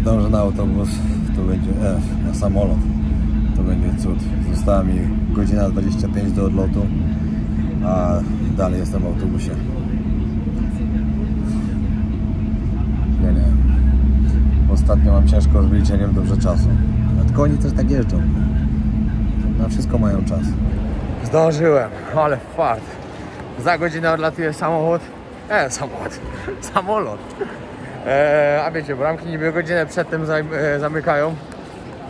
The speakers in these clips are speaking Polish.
zdążę na autobus, to będzie na samolot. To będzie cud. Została mi godzina 25 do odlotu, a dalej jestem w autobusie. Ja nie wiem. Ostatnio mam ciężko z wyliczeniem dobrze czasu. Tylko oni też tak jeżdżą. Na wszystko mają czas. Zdążyłem, ale fart. Za godzinę odlatuje samolot. Samolot. A wiecie, bramki niby godzinę przedtem zamykają.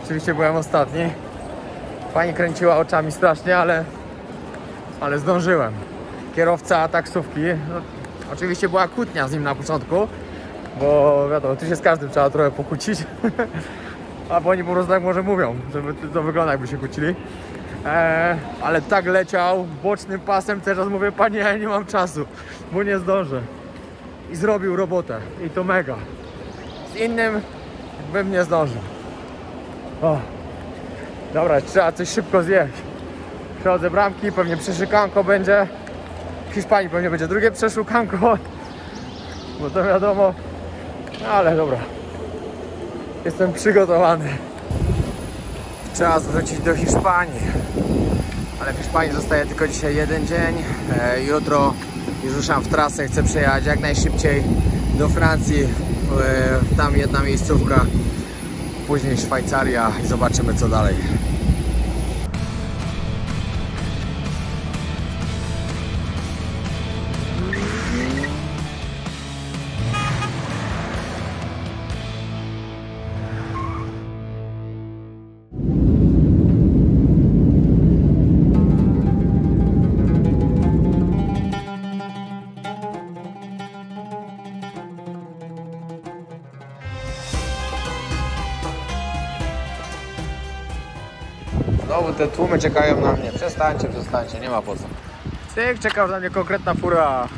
Oczywiście byłem ostatni. Pani kręciła oczami strasznie, ale zdążyłem. Kierowca taksówki, no, oczywiście była kłótnia z nim na początku, bo wiadomo, tu się z każdym trzeba trochę pokłócić. A bo oni po prostu tak może mówią, żeby to wygląda, jakby się kłócili. Ale tak leciał bocznym pasem, teraz mówię, panie, ja nie mam czasu, bo nie zdążę. I zrobił robotę. I to mega. Z innym bym nie zdążył. O. Dobra, trzeba coś szybko zjeść. Przechodzę bramki, pewnie przeszukanko będzie. W Hiszpanii pewnie będzie drugie przeszukanko, bo to wiadomo. Ale dobra. Jestem przygotowany. Czas wrócić do Hiszpanii. Ale w Hiszpanii zostaje tylko dzisiaj jeden dzień. Jutro już ruszam w trasę, chcę przejechać jak najszybciej do Francji. Tam jedna miejscówka, później Szwajcaria i zobaczymy co dalej. Znowu te tłumy czekają na mnie. Przestańcie, nie ma po co. Cyk, czeka na mnie konkretna fura.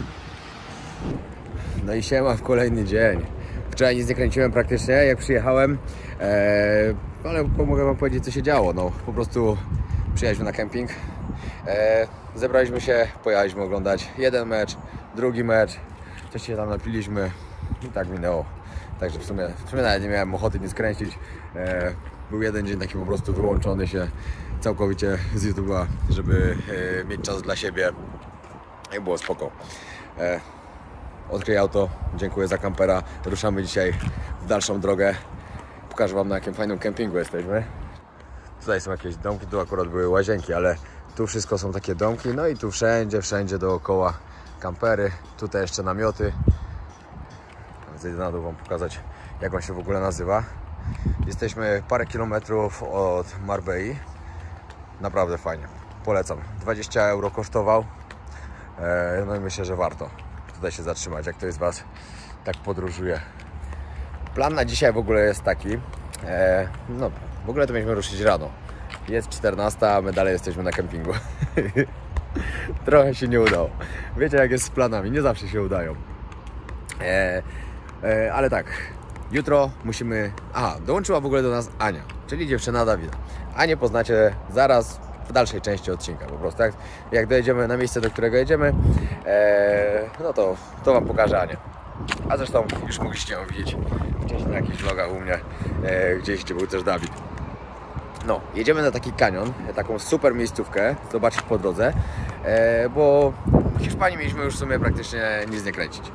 No i siema w kolejny dzień. Wczoraj nic nie kręciłem praktycznie, jak przyjechałem. Ale mogę wam powiedzieć, co się działo. No, po prostu przyjechaliśmy na kemping. Zebraliśmy się, pojechaliśmy oglądać jeden mecz, drugi mecz. Coś się tam napiliśmy i tak minęło. Także w sumie nawet nie miałem ochoty nic kręcić. Był jeden dzień taki po prostu wyłączony się całkowicie z YouTube'a, żeby mieć czas dla siebie i było spoko. Odkryję auto, dziękuję za kampera. Ruszamy dzisiaj w dalszą drogę. Pokażę wam, na jakim fajnym kempingu jesteśmy. Tutaj są jakieś domki, tu akurat były łazienki, ale tu wszystko są takie domki. No i tu wszędzie dookoła kampery. Tutaj jeszcze namioty. Zejdę na dół wam pokazać, jak on się w ogóle nazywa. Jesteśmy parę kilometrów od Marbei. Naprawdę fajnie. Polecam. 20 euro kosztował. No i myślę, że warto tutaj się zatrzymać, jak ktoś z was tak podróżuje. Plan na dzisiaj w ogóle jest taki. No, w ogóle to mieliśmy ruszyć rano. Jest 14, a my dalej jesteśmy na kempingu. Trochę się nie udało. Wiecie, jak jest z planami, nie zawsze się udają. Ale tak, jutro musimy... Aha, dołączyła w ogóle do nas Ania, czyli dziewczyna Dawida. Anię poznacie zaraz w dalszej części odcinka. Po prostu jak dojedziemy na miejsce, do którego jedziemy, no to wam pokażę Anię. A zresztą już mogliście ją widzieć wcześniej na jakichś vlogach u mnie, gdzieś, gdzie był też Dawid. No, jedziemy na taki kanion, taką super miejscówkę, zobaczyć po drodze, bo w Hiszpanii mieliśmy już w sumie praktycznie nic nie kręcić.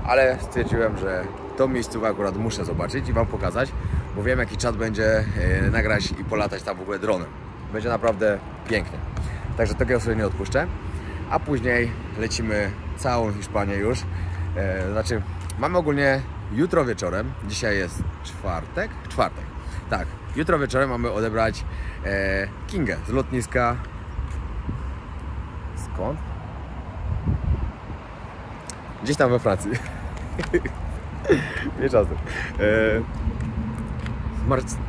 Ale stwierdziłem, że tą miejscówkę akurat muszę zobaczyć i wam pokazać, bo wiem, jaki czat będzie nagrać i polatać tam w ogóle dronem. Będzie naprawdę pięknie. Także tego sobie nie odpuszczę. A później lecimy całą Hiszpanię już. Znaczy, mamy ogólnie jutro wieczorem, dzisiaj jest czwartek? Czwartek, tak. Jutro wieczorem mamy odebrać Kingę z lotniska. Skąd? Gdzieś tam we Francji. Nie czasem.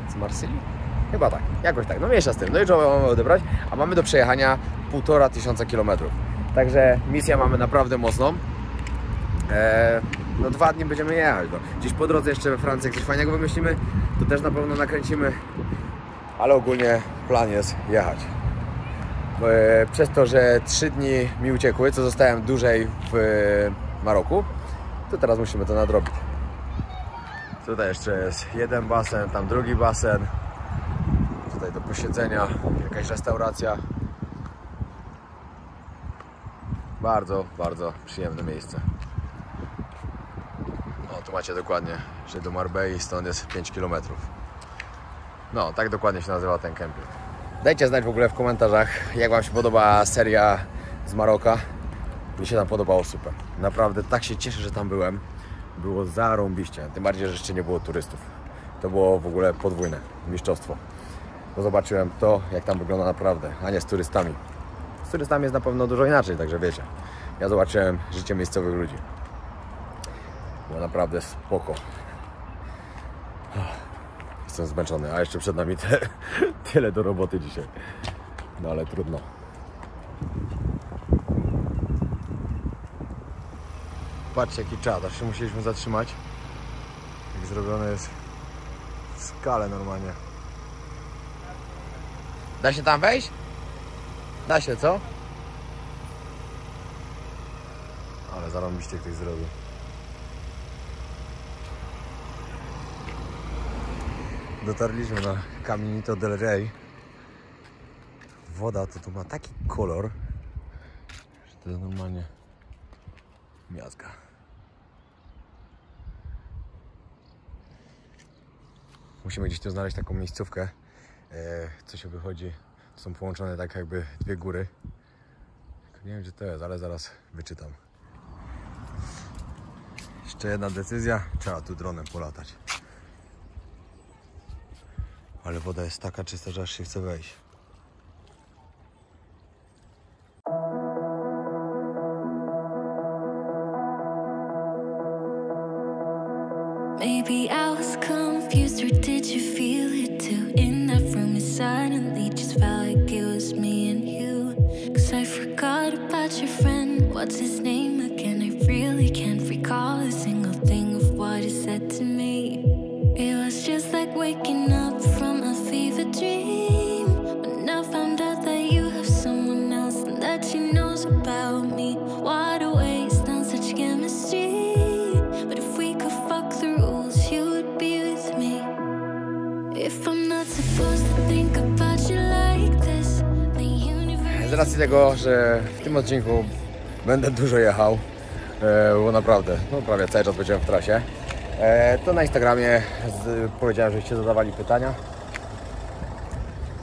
Z Marsylii? Chyba tak, jakoś tak, no mniejsza z tym. No i trzeba mamy odebrać, a mamy do przejechania 1500 km. Także misję mamy naprawdę mocną. No 2 dni będziemy jechać. No. Gdzieś po drodze jeszcze we Francji coś fajnego wymyślimy, to też na pewno nakręcimy. Ale ogólnie plan jest jechać. Przez to, że 3 dni mi uciekły, co zostałem dłużej w Maroku, to teraz musimy to nadrobić. Tutaj jeszcze jest jeden basen, tam drugi basen. Tutaj do posiedzenia, jakaś restauracja. Bardzo, bardzo przyjemne miejsce. No, tu macie dokładnie, że do Marbei stąd jest 5 km. No, tak dokładnie się nazywa ten kemping. Dajcie znać w ogóle w komentarzach, jak Wam się podoba seria z Maroka. Mi się tam podobało super. Naprawdę tak się cieszę, że tam byłem. Było zarąbiście, tym bardziej, że jeszcze nie było turystów. To było w ogóle podwójne mistrzostwo. Bo zobaczyłem to, jak tam wygląda naprawdę, a nie z turystami. Z turystami jest na pewno dużo inaczej, także wiecie. Ja zobaczyłem życie miejscowych ludzi. Było naprawdę spoko. Jestem zmęczony, a jeszcze przed nami tyle do roboty dzisiaj. No ale trudno. Patrzcie, jaki czad, aż się musieliśmy zatrzymać. Jak zrobione jest w skale normalnie. Da się tam wejść? Da się, co? Ale zarąbiście ktoś zrobił. Dotarliśmy na Caminito del Rey. Woda to tu ma taki kolor, że to jest normalnie miazga. Musimy gdzieś tu znaleźć taką miejscówkę, co się wychodzi. Są połączone tak jakby dwie góry. Nie wiem, gdzie to jest, ale zaraz wyczytam. Jeszcze jedna decyzja. Trzeba tu dronem polatać. Ale woda jest taka czysta, że aż się chce wejść. Maybe I was confused, or did you feel it too? In that room, it suddenly just felt like it was me and you. 'Cause I forgot about your friend. What's his name again? I really can't recall a single thing of what he said to me. It was just like waking up from a fever dream. When I found out that you have someone else and that she knows about me. What a waste on such chemistry. But if we could fuck the rules, you would be with me. If I'm not supposed to think about you like this, the universe... Z racji tego, że w tym odcinku będę dużo jechał, bo naprawdę, no prawie cały czas będziemy w trasie, to na Instagramie powiedziałem, żeście zadawali pytania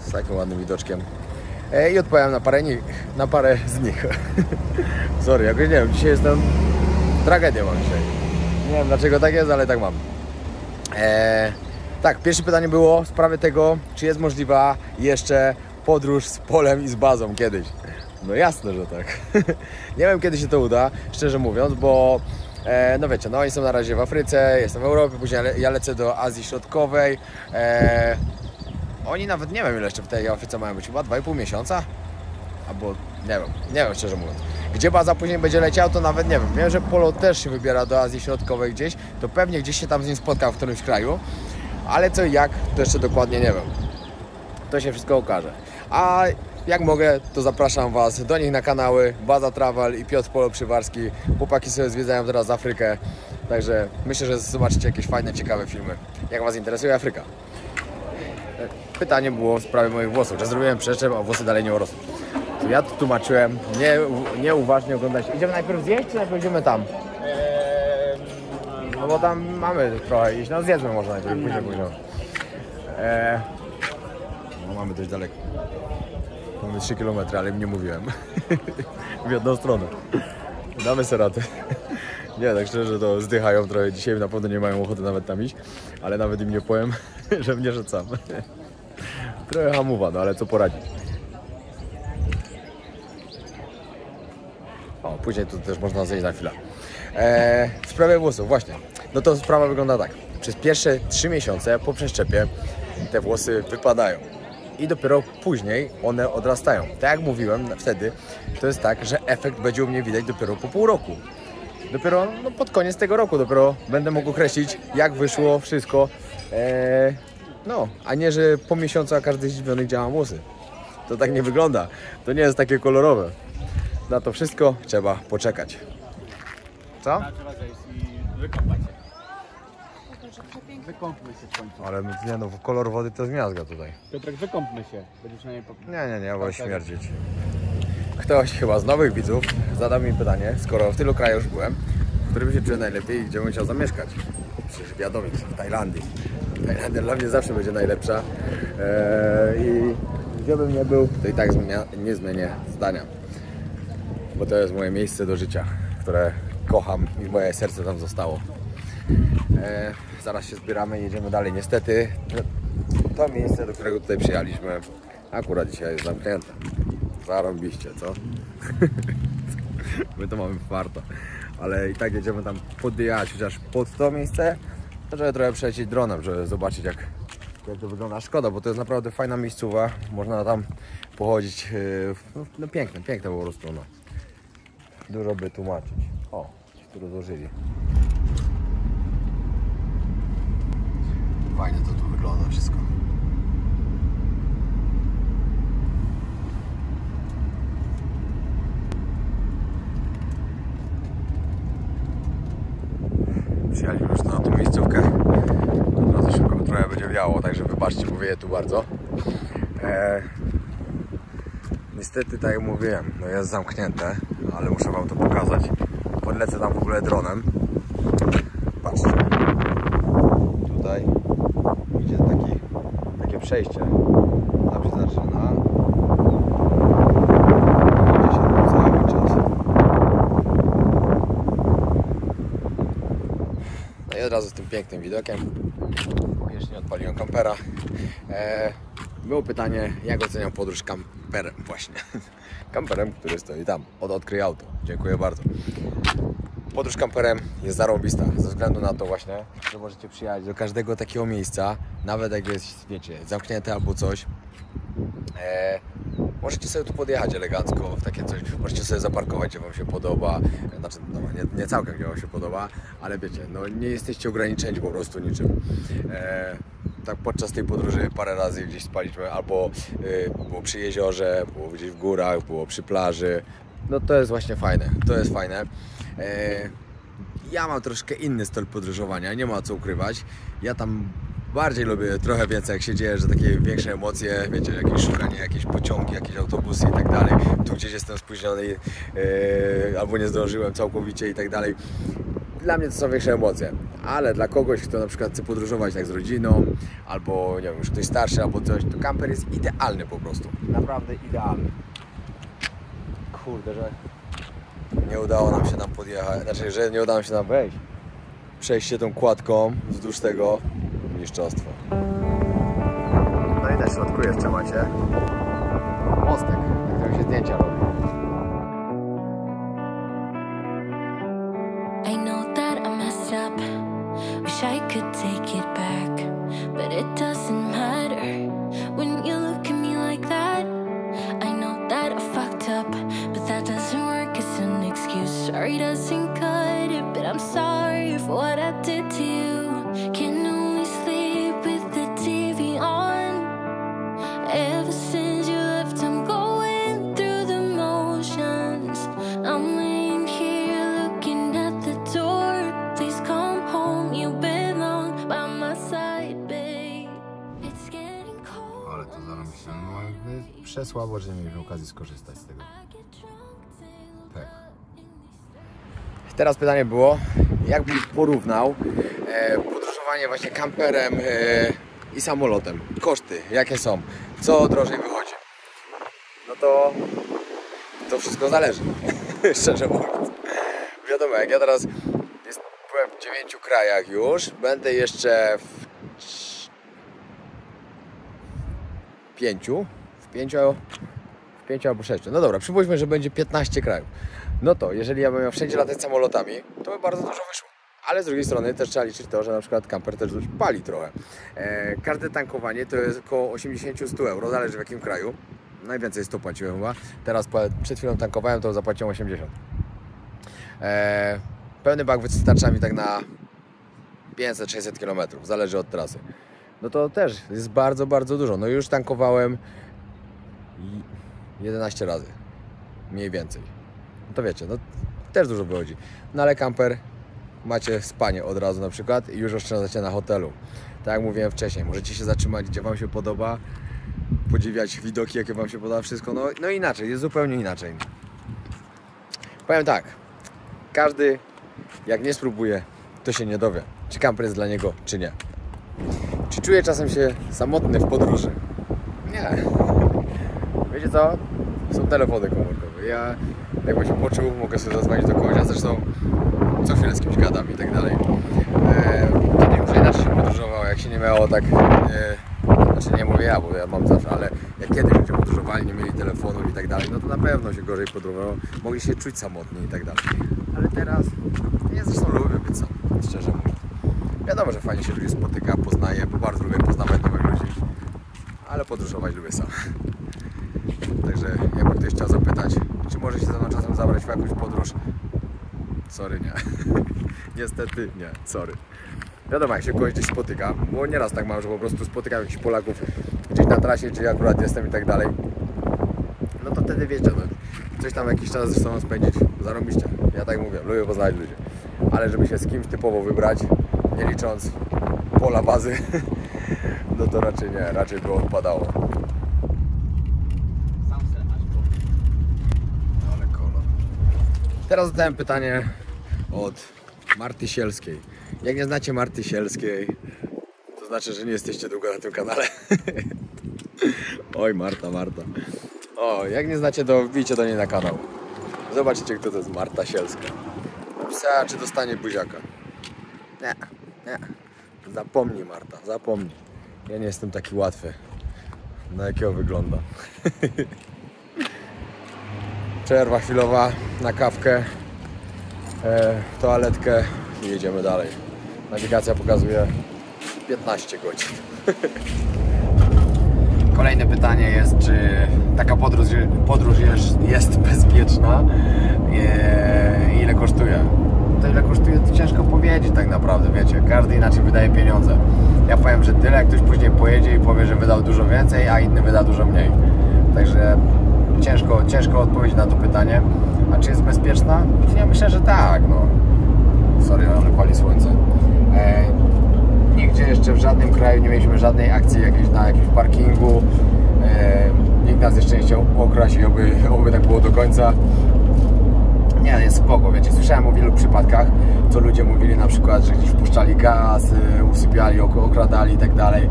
z takim ładnym widoczkiem i odpowiadam na parę z nich. Sorry, jakoś nie wiem, dzisiaj jestem... Tragedię mam dzisiaj. Nie wiem dlaczego tak jest, ale tak mam. Tak, pierwsze pytanie było w sprawie tego, czy jest możliwa jeszcze podróż z polem i z bazą kiedyś. No jasne, że tak. Nie wiem, kiedy się to uda, szczerze mówiąc, bo no wiecie, no oni są na razie w Afryce, jestem w Europie, później ja lecę do Azji Środkowej. Oni nawet nie wiem, ile jeszcze w tej Afryce mają być, chyba 2,5 miesiąca? Albo nie wiem szczerze mówiąc. Gdzie baza później będzie leciał, to nawet nie wiem. Wiem, że Polo też się wybiera do Azji Środkowej gdzieś, to pewnie gdzieś się tam z nim spotkam w którymś kraju, ale co i jak, to jeszcze dokładnie nie wiem. To się wszystko okaże. A jak mogę, to zapraszam Was do nich na kanały Baza Travel i Piotr Polo Przywarski. Chłopaki sobie zwiedzają teraz Afrykę, także myślę, że zobaczycie jakieś fajne, ciekawe filmy. Jak Was interesuje Afryka? Pytanie było w sprawie moich włosów. Czy zrobiłem przeszczep, a włosy dalej nie urosły. To ja to tłumaczyłem, nie uważnie oglądać. Idziemy najpierw zjeść, czy najpierw idziemy tam? No bo tam mamy trochę iść, no zjedzmy może najpierw, później. No mamy dość daleko. Mamy 3 km, ale im nie mówiłem. W jedną stronę. Damy sobie radę. Nie, tak szczerze to zdychają trochę. Dzisiaj na pewno nie mają ochoty nawet tam iść, ale nawet im nie powiem, że mnie szedł sam. Trochę hamuwa, no ale co poradzić. O, później tu też można zejść na chwilę. W sprawie włosów, właśnie. No to sprawa wygląda tak. Przez pierwsze 3 miesiące po przeszczepie te włosy wypadają. I dopiero później one odrastają. Tak jak mówiłem wtedy, to jest tak, że efekt będzie u mnie widać dopiero po pół roku. Dopiero no, pod koniec tego roku dopiero będę mógł określić, jak wyszło wszystko. No, a nie, że po miesiącu, a każdy zdziwiony, gdzie mam włosy. To tak nie wygląda. To nie jest takie kolorowe. Na to wszystko trzeba poczekać. Co? Trzeba zejść i wykąpać się. Wykąpmy się w końcu. Ale nie no, kolor wody to jest miazga tutaj. Piotrek, wykąpmy się. Będziesz na niej Nie, bo śmierdzić. Ktoś chyba z nowych widzów zadał mi pytanie, skoro w tylu krajach już byłem, w którym się czuję najlepiej i gdzie bym chciał zamieszkać. Przecież wiadomo, że w Tajlandii. Tajlandia dla mnie zawsze będzie najlepsza. I gdzie bym nie był, to i tak nie zmienię zdania. Bo to jest moje miejsce do życia, które kocham i moje serce tam zostało. Zaraz się zbieramy i jedziemy dalej. Niestety to miejsce, do którego tutaj przyjechaliśmy, akurat dzisiaj jest zamknięte. Zarąbiście, co? My to mamy warto. Ale i tak jedziemy tam podjechać chociaż pod to miejsce, żeby trochę przelecieć dronem, żeby zobaczyć jak to wygląda. Szkoda, bo to jest naprawdę fajna miejscowa. Można tam pochodzić. No piękne po prostu. No. Dużo by tłumaczyć. O, tu rozłożyli. Fajnie to tu wygląda wszystko. Przyjechaliśmy już na tą miejscówkę. Od razu szybko trochę będzie wiało, także wybaczcie, bo wieje tu bardzo. Niestety, tak jak mówiłem, no jest zamknięte, ale muszę wam to pokazać. Podlecę tam w ogóle dronem. Patrzcie. Tutaj idzie takie przejście. Tam się zaczyna. Idzie się tu cały czas. No i od razu z tym pięknym widokiem. Jeszcze nie odpaliłem kampera. Było pytanie, jak oceniam podróż kamperem właśnie. Kamperem, który stoi tam, od Odkryj Auto. Dziękuję bardzo. Podróż kamperem jest zarąbista, ze względu na to właśnie, że możecie przyjechać do każdego takiego miejsca, nawet jak jest, wiecie, zamknięte albo coś. Możecie sobie tu podjechać elegancko w takie coś, możecie sobie zaparkować, gdzie wam się podoba, znaczy no, nie całkiem gdzie wam się podoba, ale wiecie, no nie jesteście ograniczeni po prostu niczym. Tak podczas tej podróży parę razy gdzieś spaliśmy, albo było przy jeziorze, było gdzieś w górach, było przy plaży. No to jest właśnie fajne, to jest fajne. Ja mam troszkę inny styl podróżowania, nie ma co ukrywać. Ja tam bardziej lubię trochę więcej, jak się dzieje, że takie większe emocje, wiecie, jakieś szukanie, jakieś pociągi, jakieś autobusy i tak dalej. Tu gdzieś jestem spóźniony, albo nie zdążyłem całkowicie i tak dalej. Dla mnie to są większe emocje, ale dla kogoś, kto na przykład chce podróżować tak z rodziną, albo nie wiem, już ktoś starszy, albo coś, to kamper jest idealny po prostu. Naprawdę idealny. Kurde, że nie udało nam się tam podjechać, znaczy, że nie udało nam się tam wejść. Przejść się tą kładką wzdłuż tego mistrzostwo. No i na środku jeszcze macie mostek, na którym się zdjęcia robi. I know that I messed up. Wish I could take it back, but it doesn't matter when you look at me like that. I know that I fucked up, but that doesn't work as an excuse. Sorry doesn't cut it, but I'm sorry for what I did to you. Can only sleep with the TV on. Ever since you left, I'm going through the motions. I'm laying here looking at the door. Please come home, you belong by my side, babe. It's getting cold. Ale to zarobiście, no jakby przesłabo, że nie mieliśmy okazji skorzystać z tego. Tak. Teraz pytanie było, jak bym porównał podróżowanie właśnie kamperem i samolotem. Koszty, jakie są, co drożej wychodzi. No to wszystko zależy, szczerze mówiąc. Wiadomo, jak ja teraz byłem w 9 krajach już, będę jeszcze w 5 albo 6. No dobra, przypuśćmy, że będzie 15 krajów. No to jeżeli ja bym miał wszędzie latać samolotami, to by bardzo dużo wyszło. Ale z drugiej strony też trzeba liczyć to, że na przykład kamper też pali trochę. Każde tankowanie to jest około 80-100 euro, zależy w jakim kraju. Najwięcej 100 płaciłem chyba. Teraz przed chwilą tankowałem, to zapłaciłem 80. Pełny bak wystarcza mi tak na 500-600 km, zależy od trasy. No to też jest bardzo, bardzo dużo. No już tankowałem 11 razy, mniej więcej. No to wiecie, no też dużo wychodzi. No ale kamper macie spanie od razu na przykład i już oszczędzacie na hotelu. Tak jak mówiłem wcześniej, możecie się zatrzymać, gdzie Wam się podoba, podziwiać widoki, jakie Wam się podoba, wszystko, no inaczej, jest zupełnie inaczej. Powiem tak, każdy jak nie spróbuje, to się nie dowie, czy kamper jest dla niego, czy nie. Czy czuje czasem się samotny w podróży? Nie. Wiecie co? Są telefony komórkowe. Ja jakbym się poczuł, mogę sobie zadzwonić do kogoś, a zresztą co chwilę z kimś gadam i tak dalej. Wtedy już inaczej się podróżowało, jak się nie miało tak... Znaczy nie mówię ja, bo ja mam zawsze, ale jak kiedyś ludzie podróżowali, nie mieli telefonów i tak dalej, no to na pewno się gorzej podróżowało, mogli się czuć samotni i tak dalej. Ale teraz, ja zresztą lubię być sam, szczerze mówiąc. Wiadomo, że fajnie się ludzi spotyka, poznaje, bo bardzo lubię poznawać nowych ludzi, ale podróżować lubię sam. Także jakby ktoś chciał zapytać, czy może się ze mną czasem zabrać w jakąś podróż? Sorry, nie. Niestety nie, sorry. Wiadomo, jak się kogoś gdzieś spotyka, bo nieraz tak mam, że po prostu spotykam jakichś Polaków gdzieś na trasie, gdzie akurat jestem i tak dalej. No to wtedy wiecie, no, coś tam jakiś czas ze sobą spędzić, zarobiście. Ja tak mówię, lubię poznać ludzi. Ale żeby się z kimś typowo wybrać, nie licząc pola bazy, no to raczej nie, raczej by odpadało. Ale kolor. Teraz zadałem pytanie od Marty Sielskiej. Jak nie znacie Marty Sielskiej, to znaczy, że nie jesteście długo na tym kanale. Oj, Marta. O, jak nie znacie, to wbijcie do niej na kanał. Zobaczycie, kto to jest Marta Sielska. Napisała, czy dostanie buziaka. Nie. Zapomnij, Marta, zapomnij. Ja nie jestem taki łatwy. Na jakiego wygląda. Przerwa chwilowa na kawkę, toaletkę i jedziemy dalej. Nawigacja pokazuje 15 godzin. Kolejne pytanie jest, czy taka podróż jest bezpieczna? Ile kosztuje? To ile kosztuje, to ciężko powiedzieć tak naprawdę, wiecie. Każdy inaczej wydaje pieniądze. Ja powiem, że tyle, jak ktoś później pojedzie i powie, że wydał dużo więcej, a inny wyda dużo mniej. Także ciężko odpowiedzieć na to pytanie. A czy jest bezpieczna? Ja myślę, że tak, no. Sorry, ale pali słońce. Nigdzie jeszcze w żadnym kraju nie mieliśmy żadnej akcji jakiejś na jakimś parkingu. Nikt nas jeszcze nie chciał okraść i oby tak było do końca. Nie, jest spoko, wiecie, słyszałem o wielu przypadkach, co ludzie mówili na przykład, że gdzieś wpuszczali gaz, usypiali, okradali i tak dalej,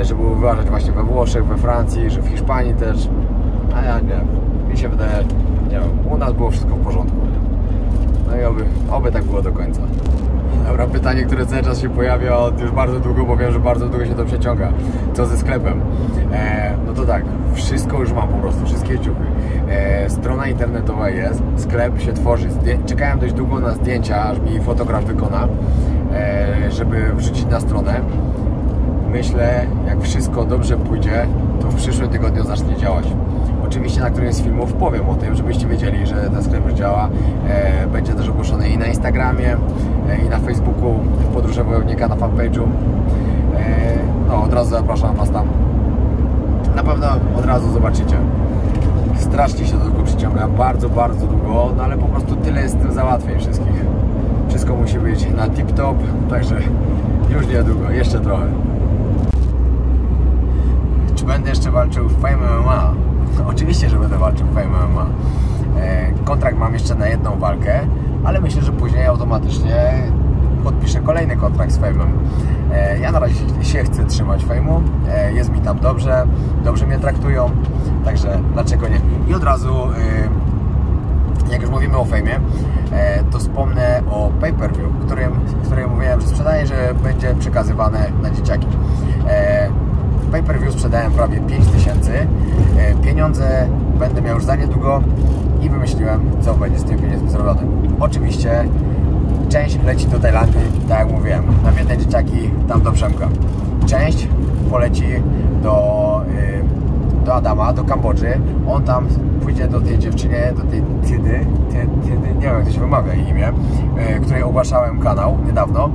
żeby uważać właśnie we Włoszech, we Francji, że w Hiszpanii też, a ja nie, mi się wydaje, nie wiem, u nas było wszystko w porządku. No i oby tak było do końca. Dobra, pytanie, które cały czas się pojawia od już bardzo długo, bo wiem, że bardzo długo się to przeciąga. Co ze sklepem? No to tak, wszystko już mam po prostu, wszystkie ciuchy. Strona internetowa jest, sklep się tworzy. Czekałem dość długo na zdjęcia, aż mi fotograf wykona, żeby wrzucić na stronę. Myślę, jak wszystko dobrze pójdzie, to w przyszłym tygodniu zacznie działać. Oczywiście na którymś z filmów powiem o tym, żebyście wiedzieli, że ten sklep już działa. Będzie też ogłoszony i na Instagramie, i na Facebooku Podróże Wojownika, na fanpage'u. No, od razu zapraszam Was tam. Na pewno od razu zobaczycie. Strasznie się to długo przyciąga, bardzo długo, no ale po prostu tyle jest z tym załatwień wszystkich. Wszystko musi być na tip-top, także już niedługo, jeszcze trochę. Czy będę jeszcze walczył w Fame MMA? Oczywiście, że będę walczył w Fame MMA. Kontrakt mam jeszcze na jedną walkę, ale myślę, że później automatycznie podpiszę kolejny kontrakt z Fame'em. Ja na razie się chcę trzymać Fame'u, jest mi tam dobrze mnie traktują, także dlaczego nie? I od razu, jak już mówimy o Fame'ie, to wspomnę o pay-per-view, którym mówiłem, że sprzedaję, że będzie przekazywane na dzieciaki. Pay-per-view sprzedałem prawie 5000, pieniądze będę miał już za niedługo i wymyśliłem, co będzie z tymi pieniędzmi zrobione. Oczywiście część leci do Tajlandii, tak jak mówiłem, na biedne dzieciaki, tam do Przemka. Część poleci do Adama, do Kambodży. On tam pójdzie do tej dziewczyny, do tej Tydy, nie wiem jak to się wymawia imię, której ogłaszałem kanał niedawno.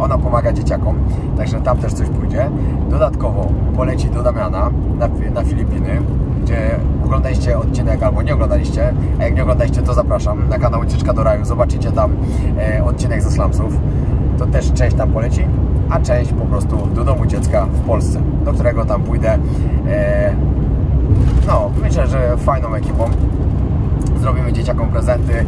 Ona pomaga dzieciakom, także tam też coś pójdzie. Dodatkowo poleci do Damiana na Filipiny. gdzie oglądaliście odcinek albo nie oglądaliście, a jak nie oglądaliście, to zapraszam na kanał Ucieczka do Raju, zobaczycie tam odcinek ze slumsów, to też część tam poleci, a część po prostu do domu dziecka w Polsce, do którego tam pójdę. No, myślę, że fajną ekipą. Zrobimy dzieciakom prezenty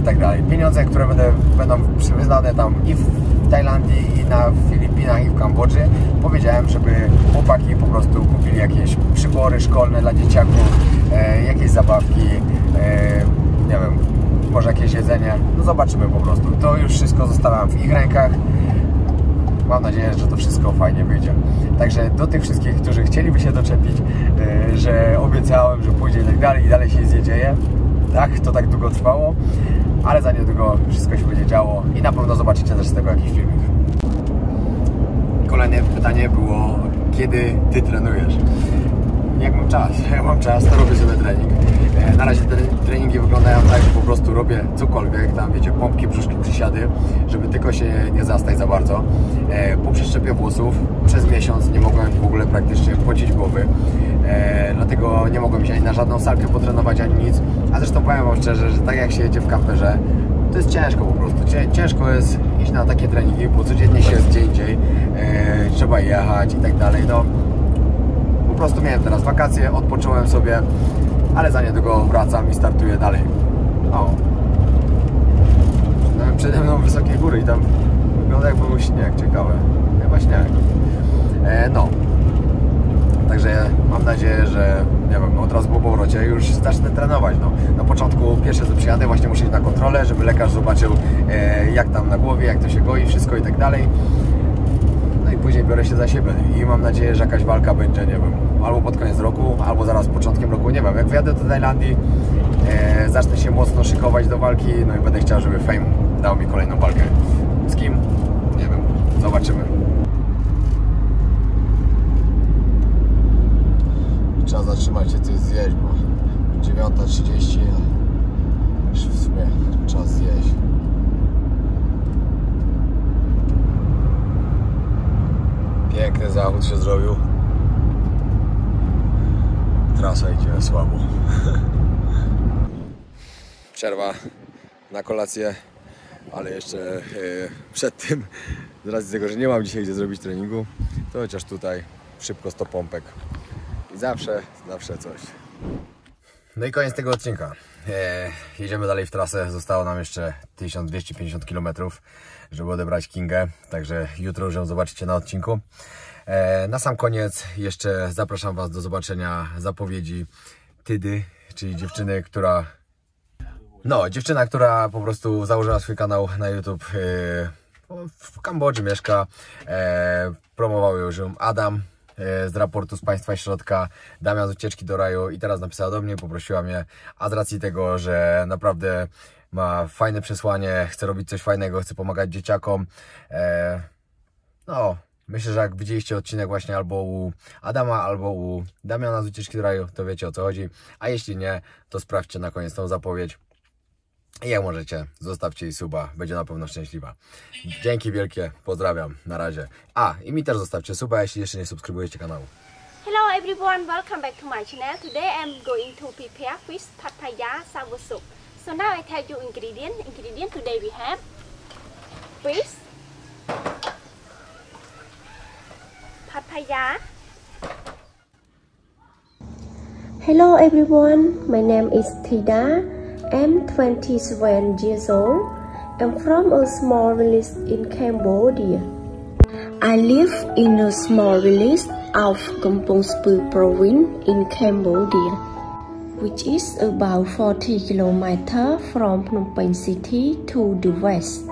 i tak dalej. Pieniądze, które będą wydane tam i w Tajlandii, i na Filipinach, i w Kambodży, powiedziałem, żeby chłopaki po prostu kupili jakieś przybory szkolne dla dzieciaków, jakieś zabawki, nie wiem, może jakieś jedzenie. No zobaczymy po prostu. To już wszystko zostawiam w ich rękach. Mam nadzieję, że to wszystko fajnie wyjdzie. Także do tych wszystkich, którzy chcieliby się doczepić, że obiecałem, że pójdzie i dalej się nic nie dzieje. Tak, to tak długo trwało, ale za niedługo wszystko się będzie działo i na pewno zobaczycie też z tego jakiś filmik. Kolejne pytanie było, kiedy Ty trenujesz? Jak mam czas? Jak mam czas, to robię sobie trening. Na razie te treningi wyglądają tak, że po prostu robię cokolwiek, tam wiecie, pompki, brzuszki, przysiady, żeby tylko się nie zastać za bardzo. Po przeszczepie włosów przez miesiąc nie mogłem w ogóle praktycznie pocić głowy, dlatego nie mogłem się ani na żadną salkę potrenować, ani nic. A zresztą powiem Wam szczerze, że tak jak się jedzie w kamperze, to jest ciężko po prostu. Ciężko jest iść na takie treningi, bo codziennie się jest gdzie indziej, trzeba jechać i tak dalej. No, po prostu miałem teraz wakacje, odpocząłem sobie, ale za niedługo wracam i startuję dalej. O, przede mną wysokie góry i tam wygląda jakby był śnieg, ciekawe. Chyba śnieg. No, także mam nadzieję, że nie wiem, od razu po powrocie już zacznę trenować. No. Na początku pierwsze co przyjadę, właśnie muszę iść na kontrolę, żeby lekarz zobaczył jak tam na głowie, jak to się goi, wszystko i tak dalej. No i później biorę się za siebie i mam nadzieję, że jakaś walka będzie, nie wiem, albo pod koniec roku, albo zaraz początkiem roku, nie wiem. Jak wjadę do Tajlandii, zacznę się mocno szykować do walki, no i będę chciał, żeby Fame dał mi kolejną walkę. Z kim? Nie wiem, zobaczymy. Trzeba zatrzymać się coś zjeść, bo 9:30, już w sumie czas zjeść. Piękny zachód się zrobił. Trasa idzie słabo. Przerwa na kolację, ale jeszcze przed tym, z racji tego, że nie mam dzisiaj gdzie zrobić treningu, to chociaż tutaj szybko 100 pompek. I zawsze coś. No i koniec tego odcinka. Jedziemy dalej w trasę. Zostało nam jeszcze 1250 km, żeby odebrać Kingę. Także jutro już ją zobaczycie na odcinku. Na sam koniec jeszcze zapraszam Was do zobaczenia zapowiedzi Tydy, czyli dziewczyny, która... No, dziewczyna, która po prostu założyła swój kanał na YouTube. W Kambodży mieszka. Promował już ją Adam z raportu z Państwa Środka, Damian z Ucieczki do Raju i teraz napisała do mnie, poprosiła mnie, a z racji tego, że naprawdę ma fajne przesłanie, chce robić coś fajnego, chce pomagać dzieciakom. No, myślę, że jak widzieliście odcinek właśnie albo u Adama, albo u Damiana z Ucieczki do Raju, to wiecie o co chodzi, a jeśli nie, to sprawdźcie na koniec tą zapowiedź. I jak możecie, zostawcie jej suba, będzie na pewno szczęśliwa. Dzięki wielkie, pozdrawiam, na razie. A, i mi też zostawcie suba, jeśli jeszcze nie subskrybujecie kanału. Hello everyone, welcome back to my channel. Today I'm going to prepare fish papaya sour soup. So now I tell you ingredient today we have fish, papaya. Hello everyone, my name is Thida. I'm 27 years old. I'm from a small village in Cambodia. I live in a small village of Kampong Speu province in Cambodia, which is about 40 kilometers from Phnom Penh city to the west.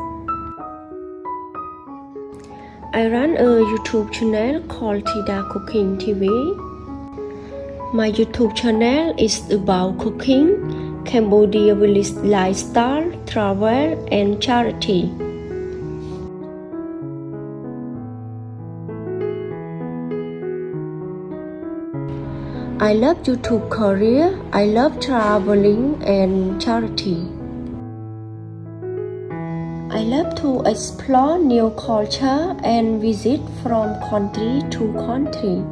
I run a YouTube channel called Thida Cooking TV. My YouTube channel is about cooking, Cambodia village lifestyle, travel and charity. I love YouTube career, I love traveling and charity. I love to explore new culture and visit from country to country.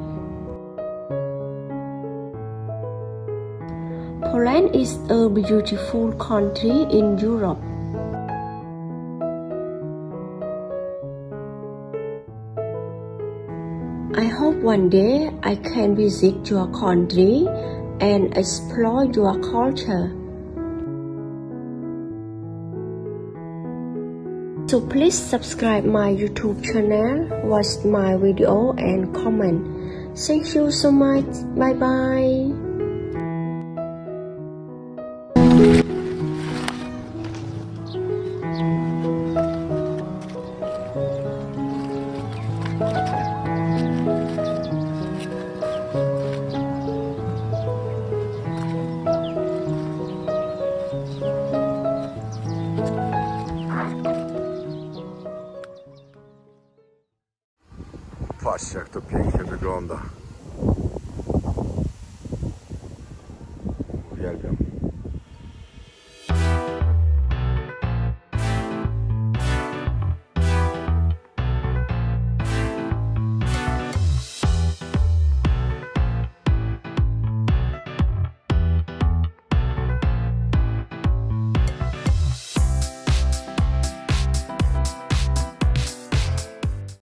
Poland is a beautiful country in Europe. I hope one day I can visit your country and explore your culture. So please subscribe my YouTube channel, watch my video and comment. Thank you so much. Bye bye. Patrzcie, jak to pięknie wygląda.